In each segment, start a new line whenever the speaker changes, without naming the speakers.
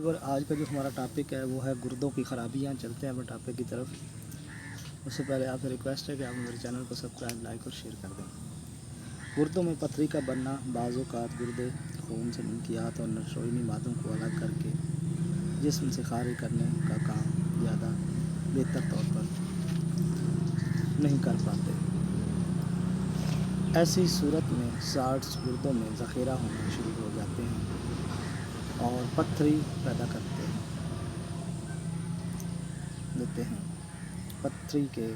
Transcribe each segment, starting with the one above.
Viewer, आज का जो हमारा टॉपिक है वो है गुर्दों की ख़राबियाँ। चलते हैं अपने टॉपिक की तरफ। उससे पहले आपसे रिक्वेस्ट है कि आप मेरे चैनल को सब्सक्राइब, लाइक और शेयर कर दें। गुर्दों में पथरी का बनना बाज़ औक़ात गुर्दे खून से मनकियात और नशोईनी मादों को अलग करके जिस्म से खारिज करने का काम ज़्यादा बेहतर तौर पर नहीं कर पाते। ऐसी सूरत में साल्ट्स गुर्दों में ज़ख़ीरा होना शुरू हो जाते हैं और पथरी पैदा देते हैं। पथरी के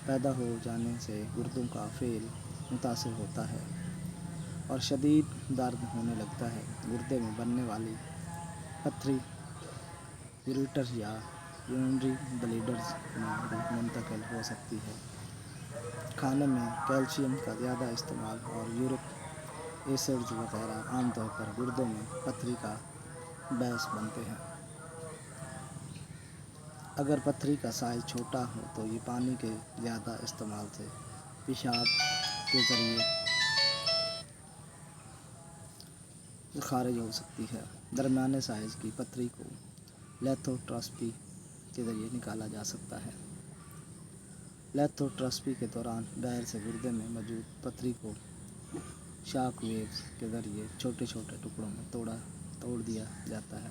पैदा हो जाने से गुर्दों का फेल मुतासिर होता है और शदीद दर्द होने लगता है। गुर्दे में बनने वाली पथरी यूरेटर या यूरिनरी ब्लैडर्स में भी मुंतकिल हो सकती है। खाने में कैल्शियम का ज़्यादा इस्तेमाल और यूरिक एसिड्स वगैरह आमतौर पर गुर्दों में पथरी का बायस बनते हैं। अगर पथरी का साइज़ छोटा हो तो ये पानी के ज़्यादा इस्तेमाल से पेशाब के ज़रिए खारिज हो सकती है। दरमियाने साइज़ की पथरी को लिथोट्रिप्सी के ज़रिए निकाला जा सकता है। लिथोट्रिप्सी के दौरान बाहर से गुर्दे में मौजूद पथरी को शॉक वेव्स के ज़रिए छोटे छोटे टुकड़ों में तोड़ दिया जाता है,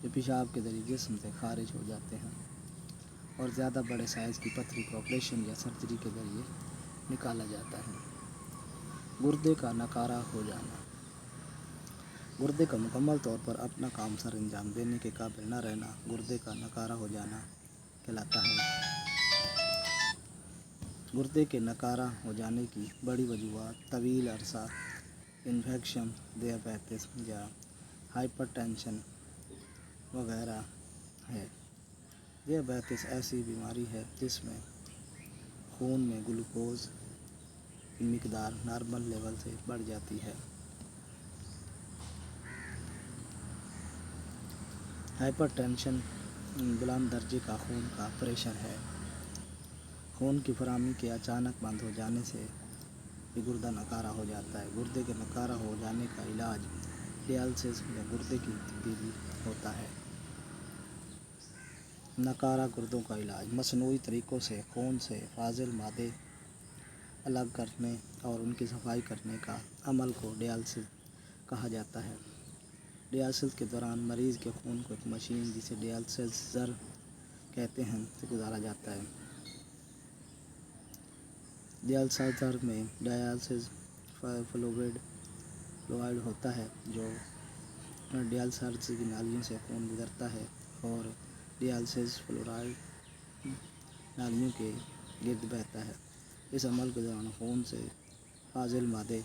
जो पेशाब के ज़रिए जिस्म से खारिज हो जाते हैं। और ज़्यादा बड़े साइज़ की पथरी को ऑपरेशन या सर्जरी के ज़रिए निकाला जाता है। गुर्दे का नकारा हो जाना। गुर्दे का मुकम्मल तौर पर अपना काम सर अंजाम देने के काबिल न रहना गुर्दे का नकारा हो जाना कहलाता है। गुर्दे के नकारा हो जाने की बड़ी वजूहात तवील अरसा इन्फेक्शन, दियाबितीस या हाइपरटेंशन वगैरह है। दियाबितीस ऐसी बीमारी है जिसमें खून में ग्लूकोज की मिकदार नॉर्मल लेवल से बढ़ जाती है। हाइपरटेंशन बुलंद दर्जे का खून का प्रेशर है। खून की फराहमी के अचानक बंद हो जाने से ये गुर्दा नकारा हो जाता है। गुर्दे के नकारा हो जाने का इलाज डायलिसिस या गुर्दे की तब्दीली होता है। नकारा गुर्दों का इलाज मसनूई तरीक़ों से खून से फाजिल मादे अलग करने और उनकी सफाई करने का अमल को डायलिसिस कहा जाता है। डायलिसिस के दौरान मरीज़ के खून को एक मशीन जिसे डायलिसिसर कहते हैं से गुजारा जाता है। डायलिसिसर में डायलिसिस फ्लूइड होता है जो डायलिसिसर की नालियों से खून गुजरता है और डायलिसिस फ्लूइड नालियों के गिर्द बहता है। इस अमल के दौरान खून से फाजिल मादे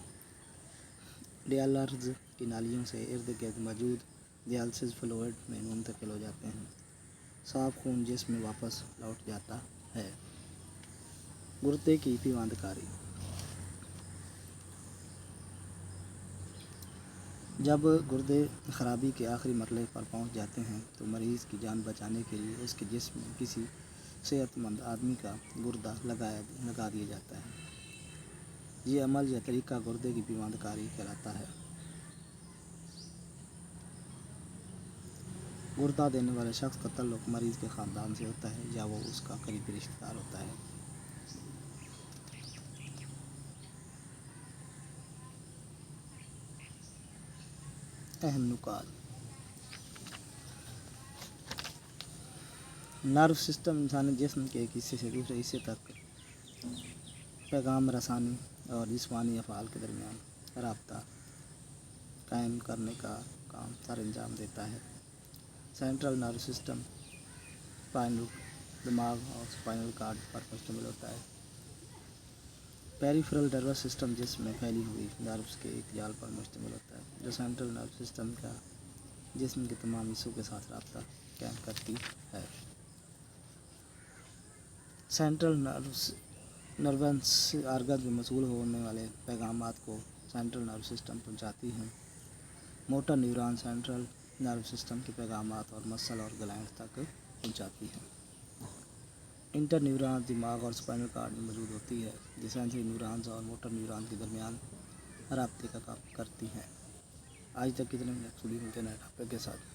डायलिसिस की नालियों से इर्द गिर्द मौजूद डायलिसिस फ्लूइड में मुंतकिल हो जाते हैं। साफ खून जिस्म में वापस लौट जाता है। गुर्दे की पीवांदकारी। जब गुर्दे खराबी के आखिरी मरहले पर पहुंच जाते हैं तो मरीज़ की जान बचाने के लिए उसके जिस्म में किसी सेहतमंद आदमी का गुर्दा लगा दिया जाता है। ये अमल या तरीका गुर्दे की पीवांदकारी कहलाता है। गुर्दा देने वाले शख्स का ताल्लुक़ मरीज़ के ख़ानदान से होता है या वो उसका करीबी रिश्तेदार होता है। अहम नुकात। नर्व सिस्टम इंसानी जिस्म के एक हिस्से से दूसरे हिस्से तक पैगाम रसानी और जिस्मानी अफ़आल के दरमियान राब्ता कायम करने का काम सर अंजाम देता है। सेंट्रल नर्व सिस्टम स्पाइनल दिमाग और स्पाइनल कॉर्ड पर मुश्तमिल होता है। पेरिफेरल नर्वस सिस्टम जिस्म में फैली हुई नर्व्स के एक जाल पर मुश्तमिल होता है जो सेंट्रल नर्व सिस्टम का जिस्म के तमाम हिस्सों के साथ राब्ता कायम करती है। सेंट्रल नर्वस आर्गन में मौसूल होने वाले पैगामात को सेंट्रल नर्व सिस्टम पहुंचाती हैं। Motor neuron central nerve system के पैगामात और मसल और ग्लैंड तक पहुंचाती हैं। इंटर न्यूरॉन दिमाग और स्पाइनल कॉर्ड में मौजूद होती है जो सेंसरी न्यूरॉन्स और मोटर न्यूरॉन के दरमियान राब्ते का काम करती हैं। आज तक कितने मिलते हैं टॉपिक के साथ।